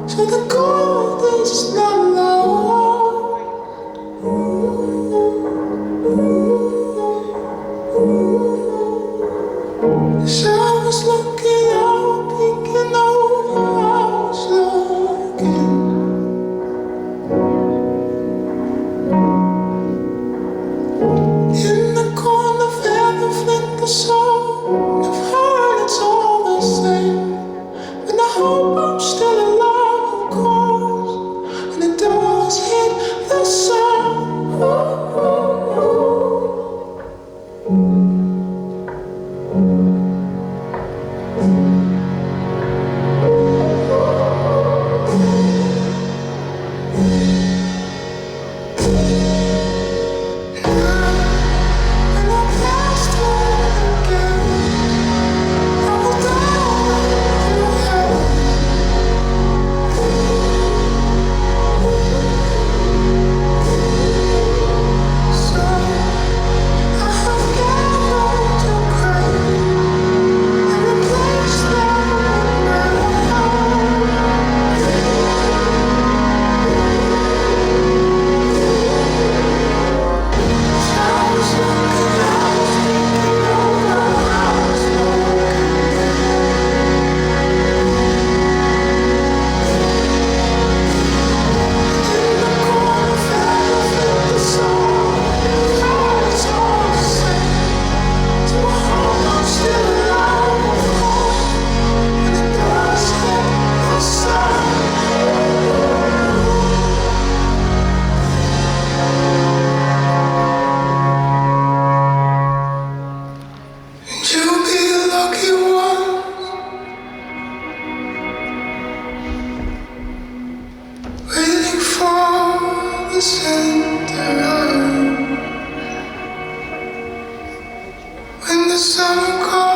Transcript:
So the gold is not low. So I was looking out, peeking over, I was looking. In the corner, where the flicker song, I've heard it's all the same. And I hope I'm still alive, of course. And it does hit the sun. And I passed one again. I was down in your so I have gathered to pray and replace them with my showers looking out, thinking over hours in the corner, fell with the song. It's all the same. So I hope I'm still alive, of course. And it does hit the sun. And you'll be the lucky one, waiting for the center when the summer comes.